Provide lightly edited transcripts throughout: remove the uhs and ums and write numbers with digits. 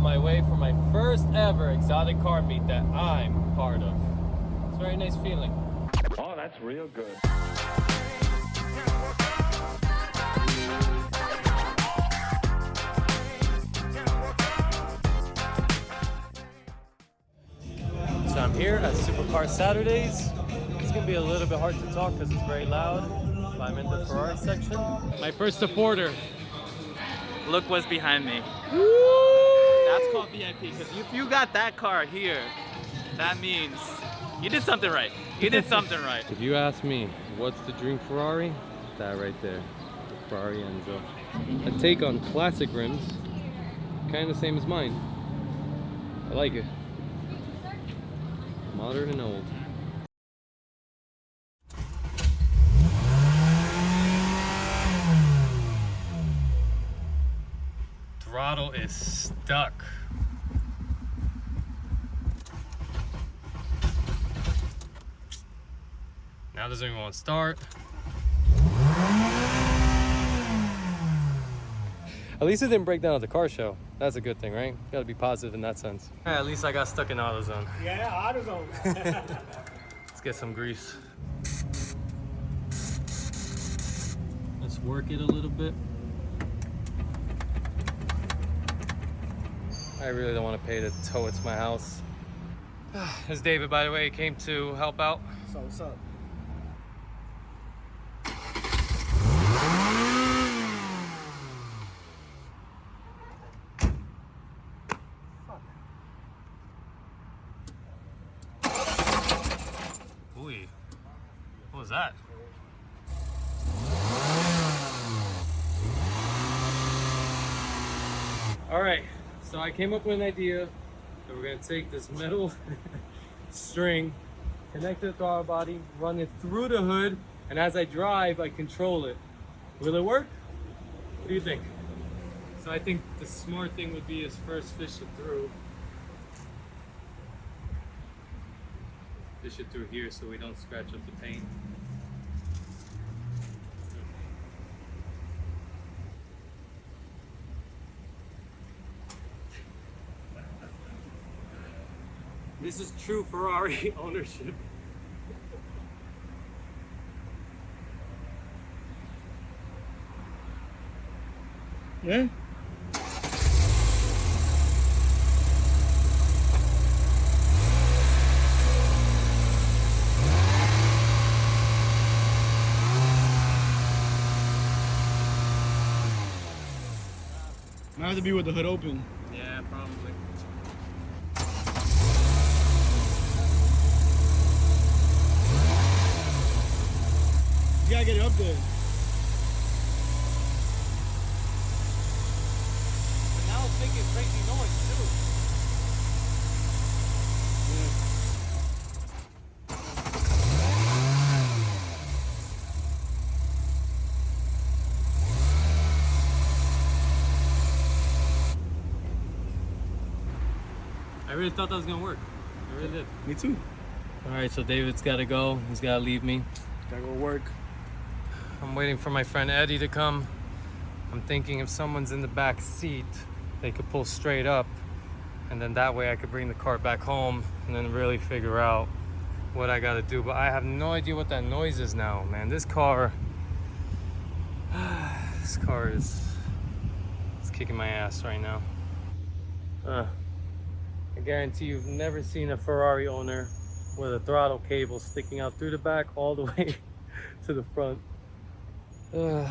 my way for my first ever exotic car meet that I'm part of. It's a very nice feeling. Oh, that's real good. So I'm here at Supercar Saturdays. It's gonna be a little bit hard to talk because it's very loud. But I'm in the Ferrari section. My first supporter. Look what's behind me. Woo! That's called VIP, because if you got that car here, that means you did something right. You did something right. If you ask me, what's the dream Ferrari? That right there, the Ferrari Enzo. A take on classic rims, kind of the same as mine. I like it. Modern and old. Throttle is stuck. Now doesn't even want to start. At least it didn't break down at the car show. That's a good thing, right? Gotta be positive in that sense. At least I got stuck in AutoZone. Yeah, AutoZone. Let's get some grease. Let's work it a little bit. I really don't want to pay to tow it to my house. This is David, by the way. He came to help out. So what's up? Ooh, what was that? All right, so I came up with an idea that we're gonna take this metal string, connect the throttle body, run it through the hood, and as I drive, I control it. Will it work? What do you think? So I think the smart thing would be is first fish it through. Fish it through here so we don't scratch up the paint. This is true Ferrari ownership. Yeah? Might have to be with the hood open. Yeah, probably. You gotta get it up there. But now it's making crazy noise too. I really thought that was gonna work. I really did. Me too. All right, so David's gotta go. He's gotta leave me. Gotta go work. I'm waiting for my friend Eddie to come. I'm thinking if someone's in the back seat, they could pull straight up, and then that way I could bring the car back home and then really figure out what I gotta do. But I have no idea what that noise is now, man. This car is kicking my ass right now. I guarantee you've never seen a Ferrari owner with a throttle cable sticking out through the back all the way to the front. All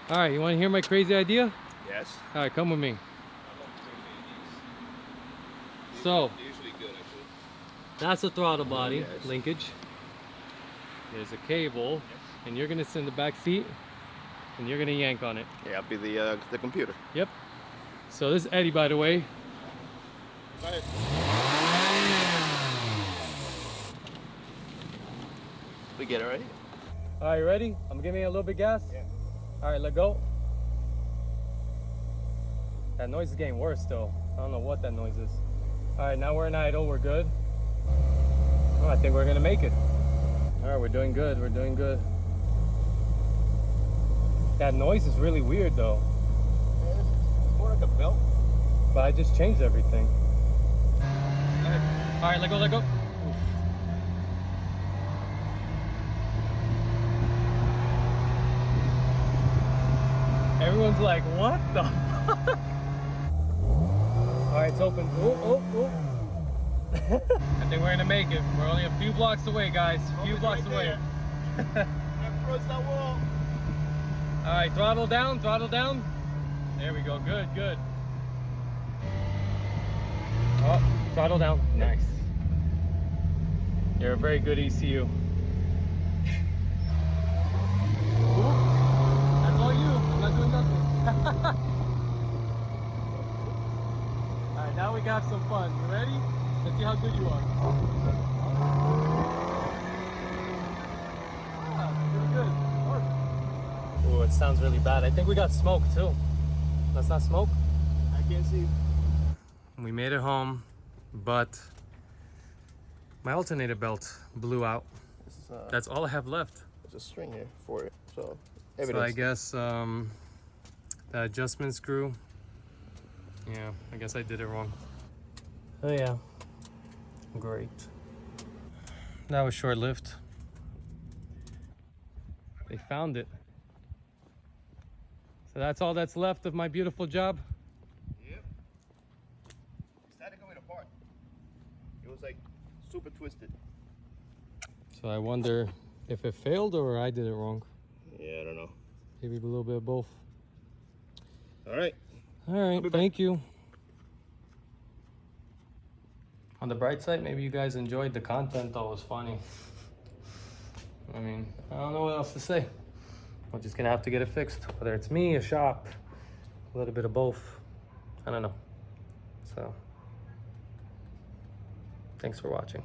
right, you want to hear my crazy idea? Yes. All right, come with me. So, Usually good, actually. that's a throttle body Yes. linkage. There's a cable, and you're gonna sit in the back seat, and you're gonna yank on it. Yeah, I'll be the computer. Yep. So this is Eddie, by the way. Go ahead. We get it ready? All right, you ready? I'm giving it a little bit gas. Yeah. All right, let go. That noise is getting worse though. I don't know what that noise is. All right, now we're in idle, we're good. Oh, I think we're gonna make it. All right, we're doing good, we're doing good. That noise is really weird though. It's more like a belt. but I just changed everything. All right, let go, let go. Oof. Everyone's like, what the fuck? All right, it's open. Oh, oh, oh. I think we're gonna make it. We're only a few blocks away, guys. A few blocks away. All right, throttle down, throttle down. There we go, good, good. Oh, throttle down, nice. You're a very good ECU. Ooh, that's all you, I'm not doing nothing. All right, now we got some fun. You ready? Let's see how good you are. Ah, pretty good. Oh, it sounds really bad. I think we got smoke too. That's not smoke? I can't see. We made it home, but my alternator belt blew out. That's all I have left. There's a string here for it, so So I guess the adjustment screw. Yeah, I guess I did it wrong. Oh yeah, great. That was short-lived. They found it. So that's all that's left of my beautiful job. Yep. It started coming apart. It was like super twisted. So I wonder if it failed or I did it wrong. Yeah, I don't know. Maybe a little bit of both. All right. All right, thank you. On the bright side, maybe you guys enjoyed the content, though. It was funny. I mean, I don't know what else to say. We're just gonna have to get it fixed. Whether it's me, a shop, a little bit of both. I don't know. So, thanks for watching.